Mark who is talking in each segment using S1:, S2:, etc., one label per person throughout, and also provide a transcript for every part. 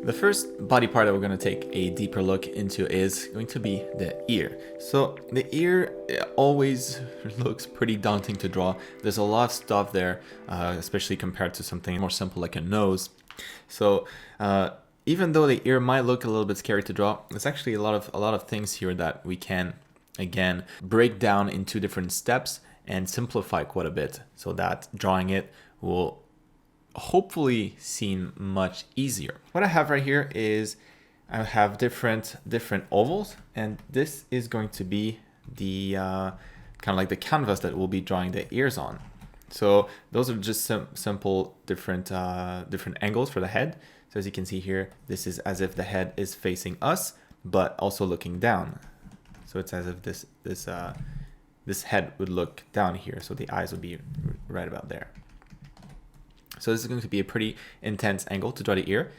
S1: The first body part that we're going to take a deeper look into is going to be the ear. So the ear always looks pretty daunting to draw. There's a lot of stuff there, especially compared to something more simple like a nose. So even though the ear might look a little bit scary to draw, there's actually a lot of things here that we can again break down into different steps and simplify quite a bit, so that drawing it will hopefully seem much easier. What I have right here is I have different ovals, and this is going to be the kind of like the canvas that we'll be drawing the ears on. So those are just some simple different angles for the head. So as you can see here, this is as if the head is facing us, but also looking down. So it's as if this head would look down here, so the eyes would be right about there. So this is going to be a pretty intense angle to draw the ear.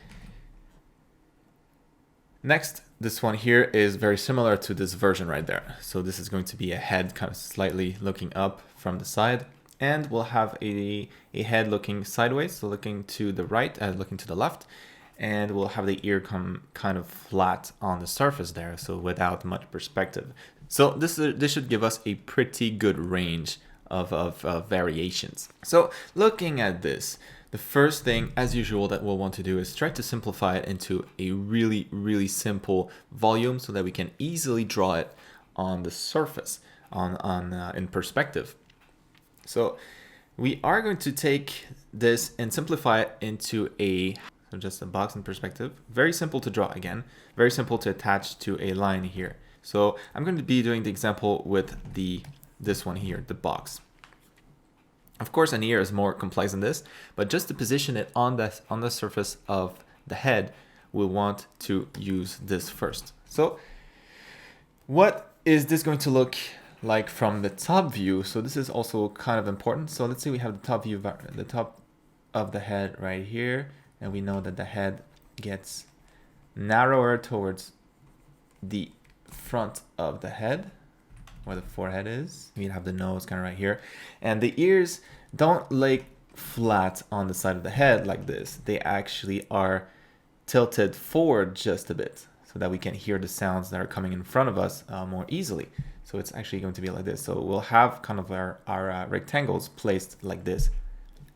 S1: Next, this one here is very similar to this version right there. So this is going to be a head kind of slightly looking up from the side, and we'll have a head looking sideways, so looking to the right and looking to the left, and we'll have the ear come kind of flat on the surface there, so without much perspective. So this should give us a pretty good range of variations. So looking at this, the first thing, as usual, that we'll want to do is try to simplify it into a really simple volume so that we can easily draw it on the surface, in perspective. So we are going to take this and simplify it into just a box in perspective. Very simple to draw again, very simple to attach to a line here. So I'm going to be doing the example with this one here, the box. Of course, an ear is more complex than this, but just to position it on the surface of the head, we'll want to use this first. So what is this going to look like from the top view? So this is also kind of important. So let's say we have the top view, the top of the head right here, and we know that the head gets narrower towards the front of the head, where the forehead is. We have the nose kind of right here, and the ears don't lay flat on the side of the head like this. They actually are tilted forward just a bit so that we can hear the sounds that are coming in front of us more easily. So it's actually going to be like this. So we'll have kind of our rectangles placed like this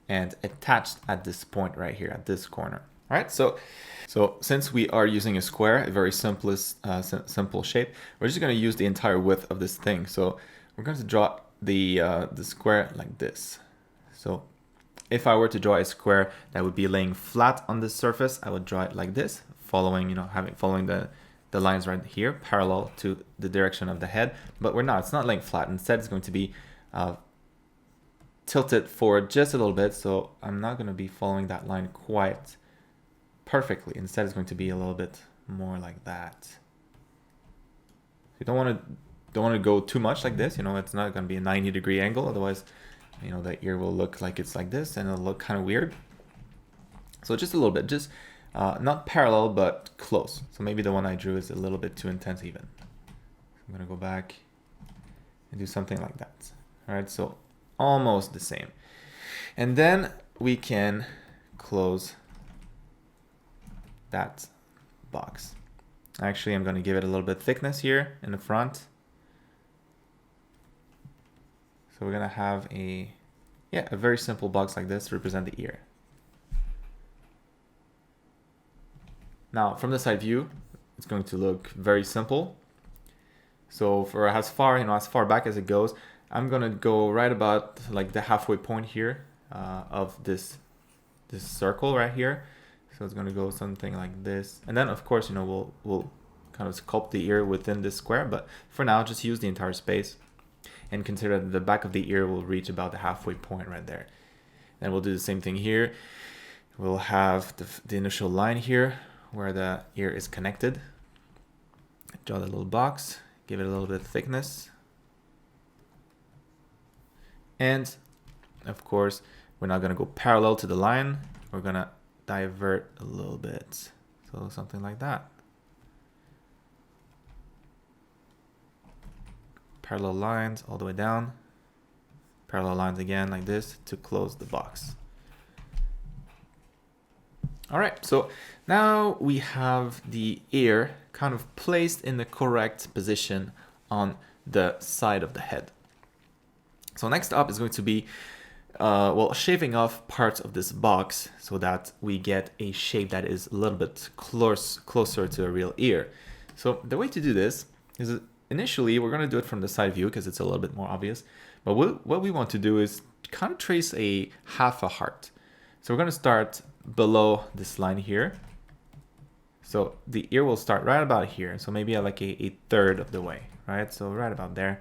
S1: and attached at this point right here at this corner. All right, so since we are using a square, a very simple shape, we're just going to use the entire width of this thing. So we're going to draw the square like this. So if I were to draw a square that would be laying flat on this surface, I would draw it like this, following the lines right here, parallel to the direction of the head. But it's not laying flat. Instead, it's going to be tilted forward just a little bit. So I'm not going to be following that line quite perfectly. Instead, it's going to be a little bit more like that. You don't want to go too much like this. It's not going to be a 90-degree angle. Otherwise, the ear will look like it's like this, and it'll look kind of weird. So just a little bit, just not parallel, but close. So maybe the one I drew is a little bit too intense even. I'm going to go back and do something like that. All right, so almost the same. And then we can close that box. Actually, I'm going to give it a little bit thickness here in the front. So we're going to have a very simple box like this to represent the ear. Now, from the side view, it's going to look very simple. So for as far back as it goes, I'm going to go right about like the halfway point here of this circle right here. So it's going to go something like this. And then, of course, we'll kind of sculpt the ear within this square. But for now, just use the entire space. And consider that the back of the ear will reach about the halfway point right there. Then we'll do the same thing here. We'll have the initial line here where the ear is connected. Draw the little box. Give it a little bit of thickness. And, of course, we're not going to go parallel to the line. We're going to divert a little bit. So something like that. Parallel lines all the way down. Parallel lines again like this to close the box. All right, so now we have the ear kind of placed in the correct position on the side of the head. So next up is going to be well, shaving off parts of this box so that we get a shape that is a little bit closer to a real ear. So the way to do this is initially we're going to do it from the side view because it's a little bit more obvious. But what we want to do is kind of trace a half a heart. So we're going to start below this line here. So the ear will start right about here. So maybe like a third of the way, right? So right about there,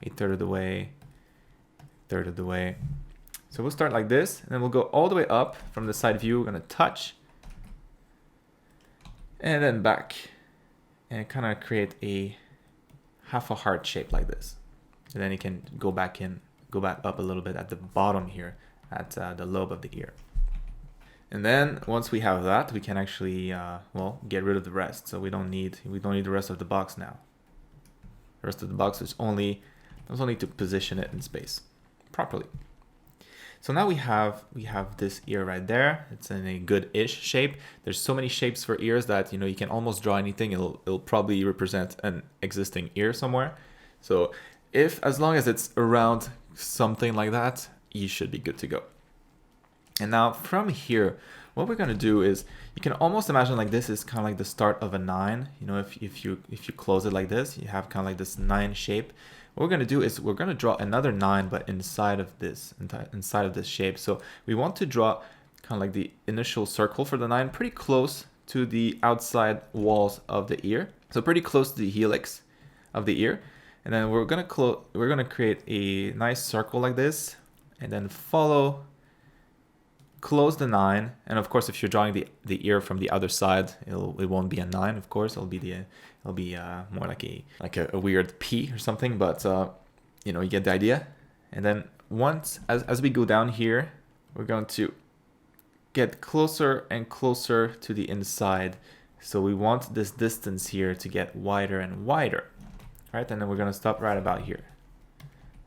S1: a third of the way, third of the way. So we'll start like this, and then we'll go all the way up from the side view. We're gonna touch, and then back, and kind of create a half a heart shape like this. And then you can go back up a little bit at the bottom here, at the lobe of the ear. And then once we have that, we can actually, well, get rid of the rest. So we don't need the rest of the box now. The rest of the box is only to position it in space properly. So now we have this ear right there. It's in a good-ish shape. There's so many shapes for ears that you can almost draw anything. It'll probably represent an existing ear somewhere. So as long as it's around something like that, you should be good to go. And now from here, what we're gonna do is you can almost imagine like this is kind of like the start of a 9. If you close it like this, you have kind of like this 9 shape. What we're going to do is we're going to draw another 9, but inside of this shape. So we want to draw kind of like the initial circle for the 9, pretty close to the outside walls of the ear. So pretty close to the helix of the ear. And then we're going to create a nice circle like this, and then close the 9. And of course, if you're drawing the ear from the other side, it won't be a 9. Of course, it'll be more like a weird P or something. But you get the idea. And then once as we go down here, we're going to get closer and closer to the inside. So we want this distance here to get wider and wider, right? And then we're going to stop right about here.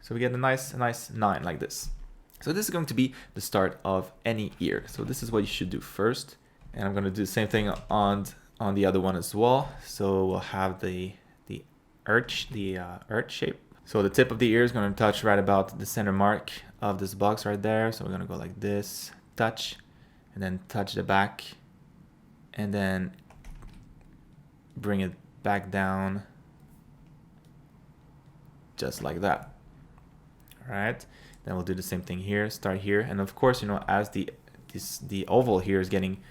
S1: So we get a nice 9 like this. So this is going to be the start of any ear. So this is what you should do first. And I'm going to do the same thing on the other one as well. So we'll have the arch shape. So the tip of the ear is going to touch right about the center mark of this box right there. So we're going to go like this, touch, and then touch the back, and then bring it back down just like that. All right. Then we'll do the same thing here, start here. And of course, as the oval here is getting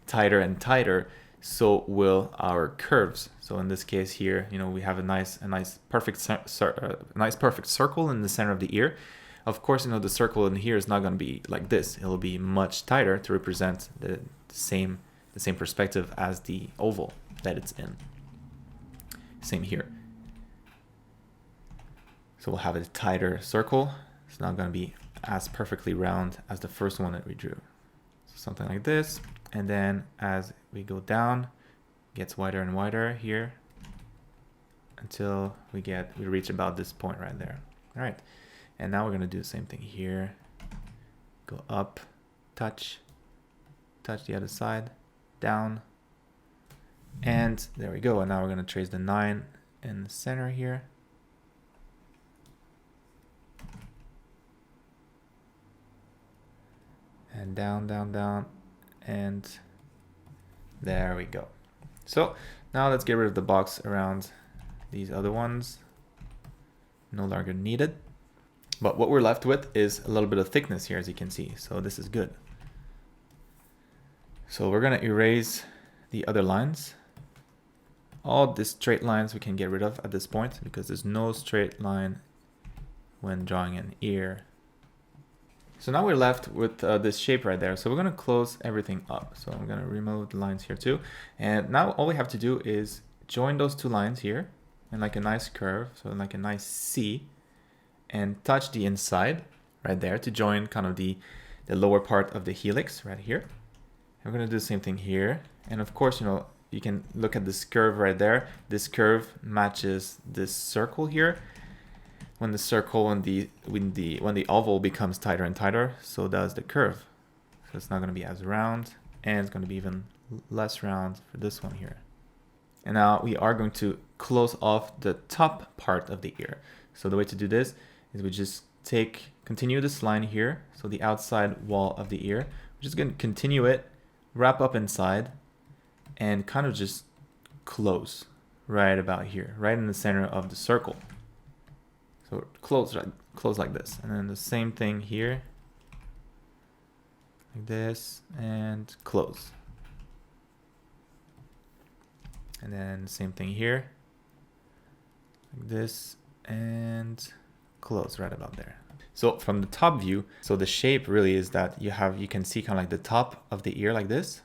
S1: tighter and tighter, so will our curves. So in this case here, we have a nice perfect circle in the center of the ear. Of course, the circle in here is not going to be like this. It'll be much tighter to represent the same perspective as the oval that it's in. Same here. So we'll have a tighter circle. It's not going to be as perfectly round as the first one that we drew. So something like this. And then as we go down, it gets wider and wider here until we reach about this point right there. All right. And now we're going to do the same thing here. Go up, touch the other side, down. And there we go. And now we're going to trace the 9 in the center here. And down, and there we go. So now let's get rid of the box around these other ones. No longer needed. But what we're left with is a little bit of thickness here, as you can see. So this is good. So we're going to erase the other lines. All the straight lines we can get rid of at this point, because there's no straight line when drawing an ear. So now we're left with this shape right there. So we're going to close everything up. So I'm going to remove the lines here too. And now all we have to do is join those two lines here in like a nice curve. So like a nice C, and touch the inside right there to join kind of the lower part of the helix right here. And we're going to do the same thing here. And of course, you can look at this curve right there. This curve matches this circle here. When the oval becomes tighter and tighter, so does the curve. So it's not going to be as round and it's going to be even less round for this one here. And now we are going to close off the top part of the ear. So the way to do this is we just continue this line here, so the outside wall of the ear. We're just going to continue it, wrap up inside, and kind of just close right about here, right in the center of the circle. So close like this, and then the same thing here, like this, and close. And then the same thing here, like this, and close right about there. So from the top view, so the shape really is that you can see kind of like the top of the ear like this,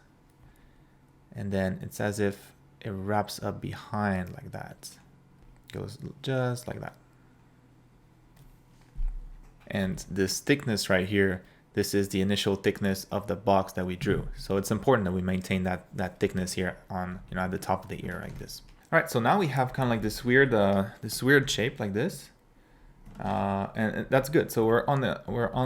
S1: and then it's as if it wraps up behind like that. Goes just like that. And this thickness right here, this is the initial thickness of the box that we drew. So it's important that we maintain that thickness here on, at the top of the ear like this. All right, so now we have kind of like this weird shape like this. And that's good. So we're on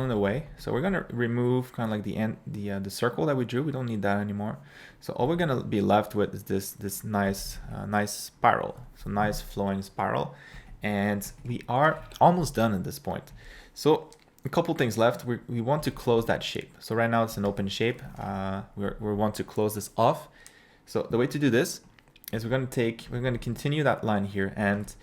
S1: the way. So we're gonna remove kind of like the circle that we drew. We don't need that anymore. So all we're gonna be left with is this nice spiral. So nice flowing spiral, and we are almost done at this point. So a couple things left. We want to close that shape. So right now it's an open shape. We want to close this off. So the way to do this is we're going to continue that line here, and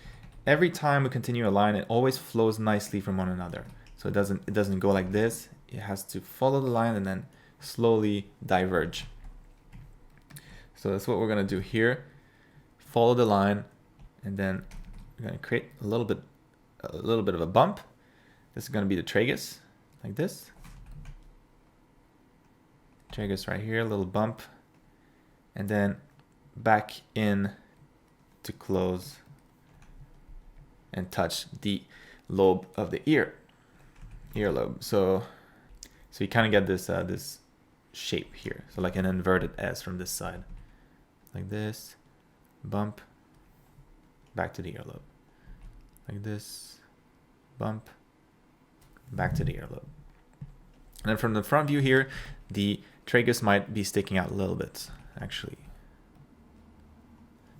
S1: every time we continue a line, it always flows nicely from one another. So it doesn't go like this. It has to follow the line and then slowly diverge. So that's what we're going to do here. Follow the line, and then we're going to create a little bit of a bump. This is going to be the tragus, like this. Tragus right here, a little bump, and then back in to close and touch the lobe of the earlobe. So you kind of get this shape here, so like an inverted S from this side, like this, bump, back to the earlobe, like this, bump, back to the earlobe. And then from the front view here, the tragus might be sticking out a little bit, actually.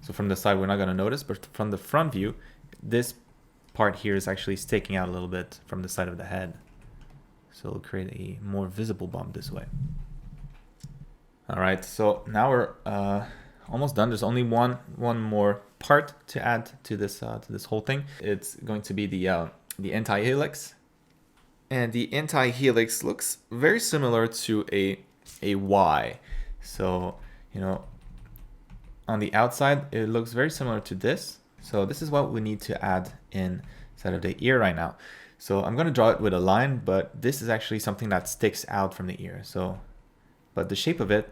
S1: So from the side, we're not going to notice, but from the front view, this part here is actually sticking out a little bit from the side of the head. So it'll create a more visible bump this way. All right, so now we're almost done. There's only one more part to add to this whole thing. It's going to be the anti-helix. And the anti-helix looks very similar to a Y. So, on the outside, it looks very similar to this. So this is what we need to add inside of the ear right now. So I'm going to draw it with a line, but this is actually something that sticks out from the ear. But the shape of it,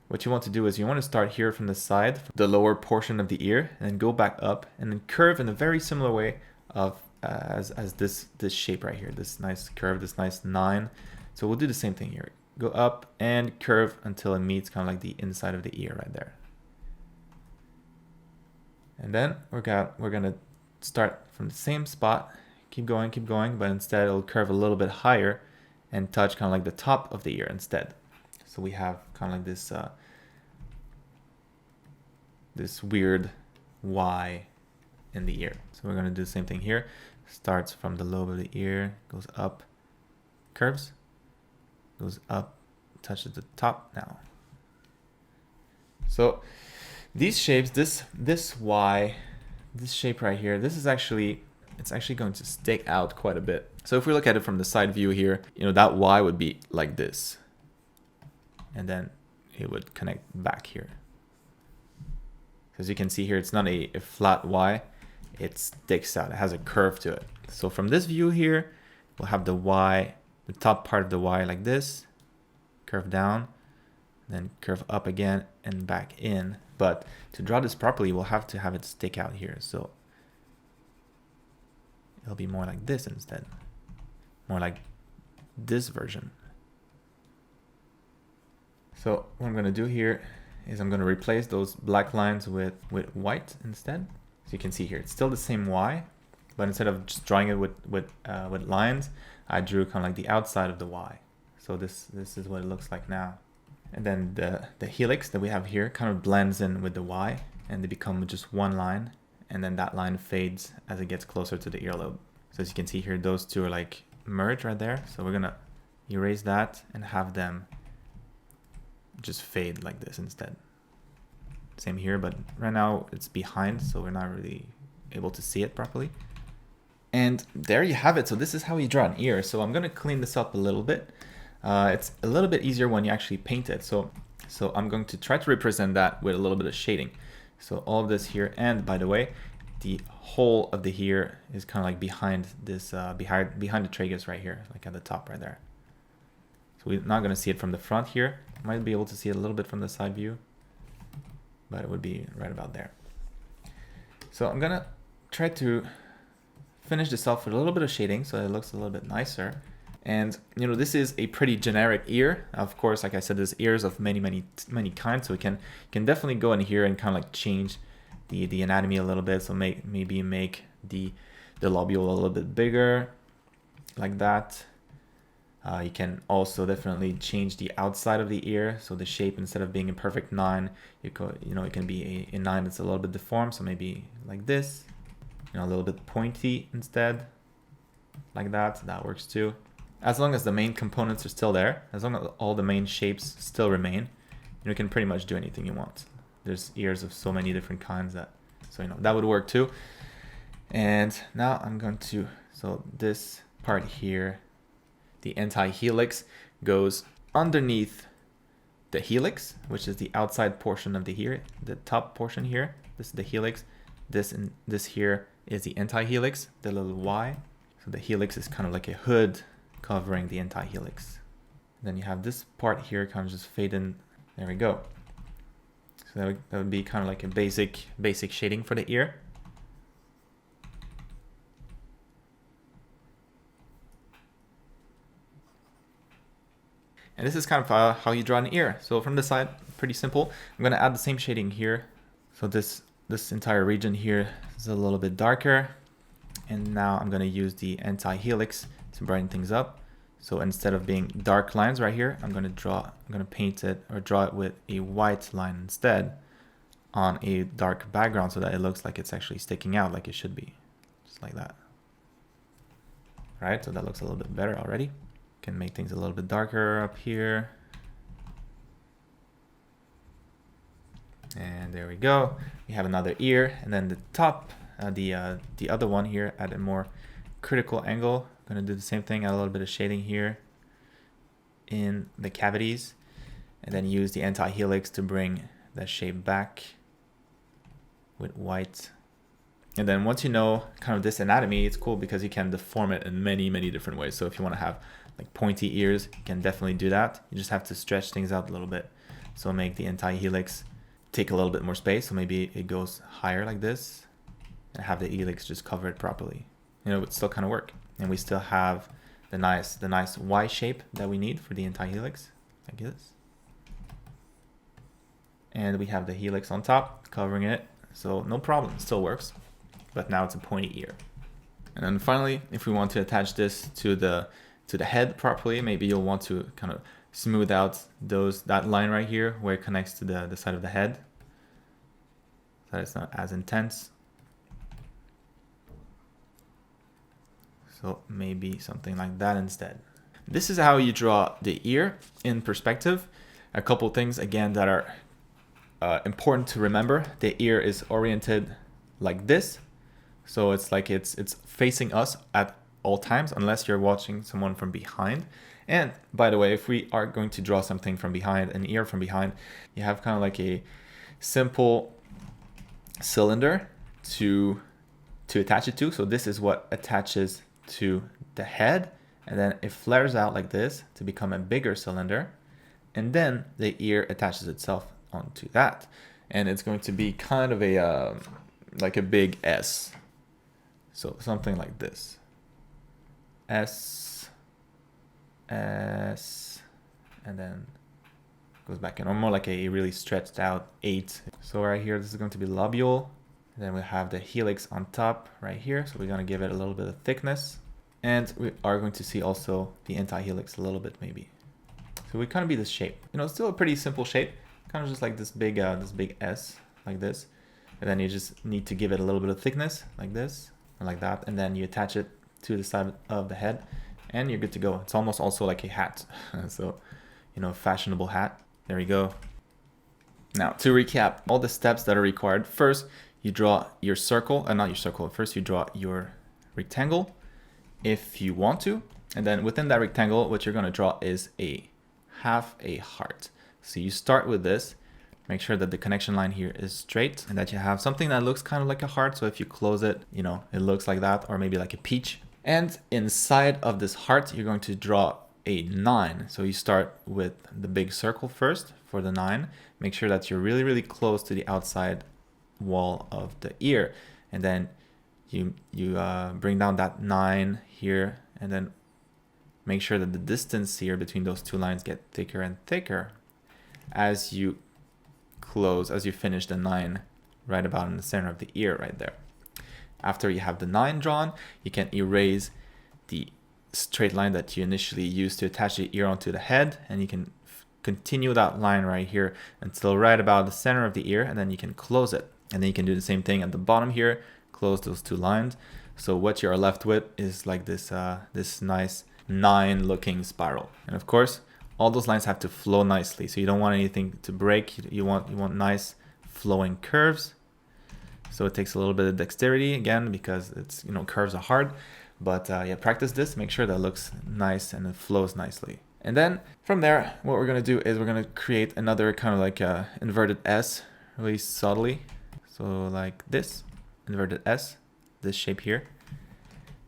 S1: what you want to do is you want to start here from the side, the lower portion of the ear, and then go back up and then curve in a very similar way as this shape right here, this nice curve, this nice 9. So we'll do the same thing here. Go up and curve until it meets kind of like the inside of the ear right there. And then we're gonna start from the same spot, keep going, but instead it'll curve a little bit higher and touch kind of like the top of the ear instead. So we have kind of like this weird Y in the ear. So we're gonna do the same thing here. Starts from the lobe of the ear, goes up, curves, goes up, touches the top now. So these shapes, this Y, this shape right here, it's actually going to stick out quite a bit. So if we look at it from the side view here, that Y would be like this, and then it would connect back here. As you can see here, it's not a flat Y. It sticks out. It has a curve to it. So from this view here, we'll have the Y, the top part of the Y like this, curve down, then curve up again and back in. But to draw this properly, we'll have to have it stick out here. So it'll be more like this instead, more like this version. So what I'm going to do here is I'm going to replace those black lines with white instead. So you can see here, it's still the same Y, but instead of just drawing it with lines, I drew kind of like the outside of the Y. So this is what it looks like now. And then the helix that we have here kind of blends in with the Y, and they become just one line. And then that line fades as it gets closer to the earlobe. So as you can see here, those two are like merged right there. So we're gonna erase that and have them just fade like this instead. Same here, but right now it's behind, so we're not really able to see it properly. And there you have it. So this is how you draw an ear. So I'm gonna clean this up a little bit. It's a little bit easier when you actually paint it. So I'm going to try to represent that with a little bit of shading. So all of this here, and by the way, the whole of the ear is kind of like behind this, behind the tragus right here, like at the top right there. So we're not gonna see it from the front here. Might be able to see it a little bit from the side view, but it would be right about there. So I'm gonna try to finish this off with a little bit of shading so it looks a little bit nicer. And you know, this is a pretty generic ear. Of course, like I said, there's ears of many kinds, so we can definitely go in here and kind of like change the anatomy a little bit. So maybe make the lobule a little bit bigger, like that. You can also definitely change the outside of the ear. So the shape, instead of being a perfect 9, it can be a 9 that's a little bit deformed. So maybe like this, you know, a little bit pointy instead, like that. That works too. As long as the main components are still there, as long as all the main shapes still remain, you can pretty much do anything you want. There's ears of so many different kinds so that would work too. And now I'm going to, so this part here, the anti-helix goes underneath the helix, which is the outside portion of the ear, the top portion here. This is the helix. This here is the anti-helix, the little Y. So the helix is kind of like a hood covering the anti-helix. Then you have this part here kind of just fade in. There we go. So that would be kind of like a basic shading for the ear. And this is kind of how you draw an ear. So from the side, pretty simple. I'm going to add the same shading here. So this entire region here is a little bit darker. And now I'm going to use the anti-helix to brighten things up. So instead of being dark lines right here, I'm going to paint it or draw it with a white line instead on a dark background so that it looks like it's actually sticking out like it should be. Just like that. All right, so that looks a little bit better already. Can make things a little bit darker up here. And there we go. We have another ear, and then the top, the other one here at a more critical angle. I'm gonna do the same thing, add a little bit of shading here in the cavities, and then use the anti-helix to bring that shape back with white. And then once you know kind of this anatomy, it's cool because you can deform it in many different ways. So if you want to have like pointy ears, you can definitely do that. You just have to stretch things out a little bit. So make the anti-helix take a little bit more space. So maybe it goes higher like this and have the helix just cover it properly. It would still kind of work. And we still have the nice Y shape that we need for the anti-helix, like this. And we have the helix on top covering it. So no problem, it still works. But now it's a pointy ear. And then finally, if we want to attach this to the head properly, maybe you'll want to kind of smooth out that line right here where it connects to the side of the head, so that it's not as intense. So maybe something like that instead. This is how you draw the ear in perspective. A couple things again that are important to remember. The ear is oriented like this. So it's like it's facing us at all times unless you're watching someone from behind. And by the way, if we are going to draw something from behind, an ear from behind, you have kind of like a simple cylinder to attach it to. So this is what attaches to the head, and then it flares out like this to become a bigger cylinder, and then the ear attaches itself onto that, and it's going to be kind of a like a big S. So something like this. S, and then goes back in, or more like a really stretched out 8. So right here, this is going to be lobule. And then we have the helix on top right here. So we're going to give it a little bit of thickness. And we are going to see also the anti-helix a little bit maybe. So we kind of be this shape. You know, it's still a pretty simple shape, kind of just like this big S, like this. And then you just need to give it a little bit of thickness, like this, and like that. And then you attach it to the side of the head, and you're good to go. It's almost also like a hat. So, you know, fashionable hat. There we go. Now, to recap all the steps that are required. First, you draw your circle, not your circle. First, you draw your rectangle if you want to. And then within that rectangle, what you're going to draw is half a heart. So you start with this. Make sure that the connection line here is straight and that you have something that looks kind of like a heart. So if you close it, you know, it looks like that, or maybe like a peach. And inside of this heart, you're going to draw a 9. So you start with the big circle first for the 9. Make sure that you're really, really close to the outside wall of the ear. And then you bring down that 9 here, and then make sure that the distance here between those two lines get thicker and thicker as you finish the 9 right about in the center of the ear right there. After you have the 9 drawn, you can erase the straight line that you initially used to attach the ear onto the head, and you can continue that line right here until right about the center of the ear, and then you can close it. And then you can do the same thing at the bottom here, close those two lines. So what you are left with is like this nice 9 looking spiral. And of course, all those lines have to flow nicely. So you don't want anything to break. You want nice flowing curves. So it takes a little bit of dexterity again, because it's, you know, curves are hard. But yeah, practice this, make sure that it looks nice and it flows nicely. And then from there, what we're going to do is we're going to create another kind of like a inverted S really subtly. So like this, inverted S, this shape here.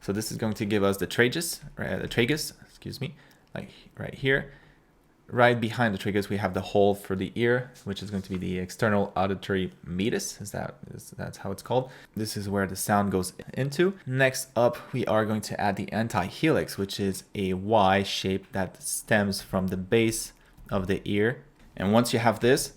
S1: So this is going to give us the tragus, right? The tragus, excuse me, like right here. Right behind the tragus, we have the hole for the ear, which is going to be the external auditory meatus. That's how it's called. This is where the sound goes into. Next up, we are going to add the antihelix, which is a Y shape that stems from the base of the ear. And once you have this,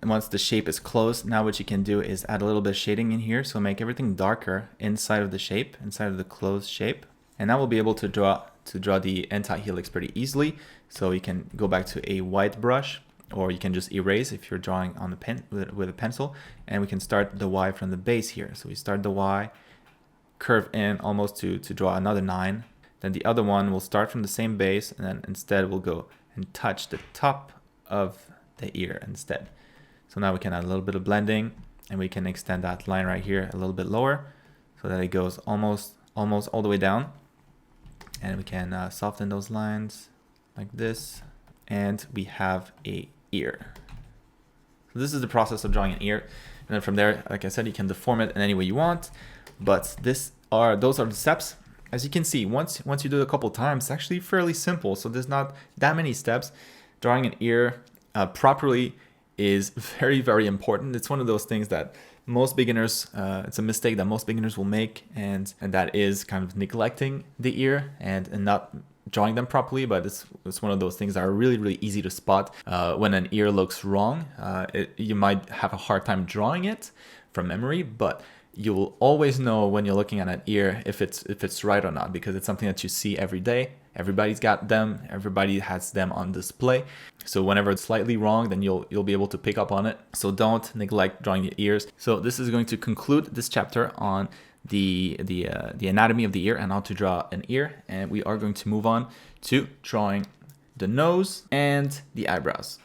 S1: once the shape is closed, now what you can do is add a little bit of shading in here. So make everything darker inside of the shape, inside of the closed shape. And now we'll be able to draw the antihelix pretty easily. So you can go back to a white brush, or you can just erase if you're drawing on the pen with a pencil, and we can start the Y from the base here. So we start the Y, curve in almost to draw another 9. Then the other one will start from the same base, and then instead we'll go and touch the top of the ear instead. So now we can add a little bit of blending, and we can extend that line right here a little bit lower so that it goes almost all the way down. And we can soften those lines like this, and we have a ear. So this is the process of drawing an ear, and then from there, like I said, you can deform it in any way you want. But those are the steps. As you can see, once you do it a couple times, it's actually fairly simple. So there's not that many steps. Drawing an ear properly is very, very important. It's one of those things that most beginners, it's a mistake that most beginners will make, and that is kind of neglecting the ear and not drawing them properly. But it's one of those things that are really, really easy to spot. When an ear looks wrong, you might have a hard time drawing it from memory, but you will always know when you're looking at an ear if it's right or not, because it's something that you see every day. Everybody's got them. Everybody has them on display. So whenever it's slightly wrong, then you'll be able to pick up on it. So don't neglect drawing the ears. So this is going to conclude this chapter on the anatomy of the ear and how to draw an ear. And we are going to move on to drawing the nose and the eyebrows.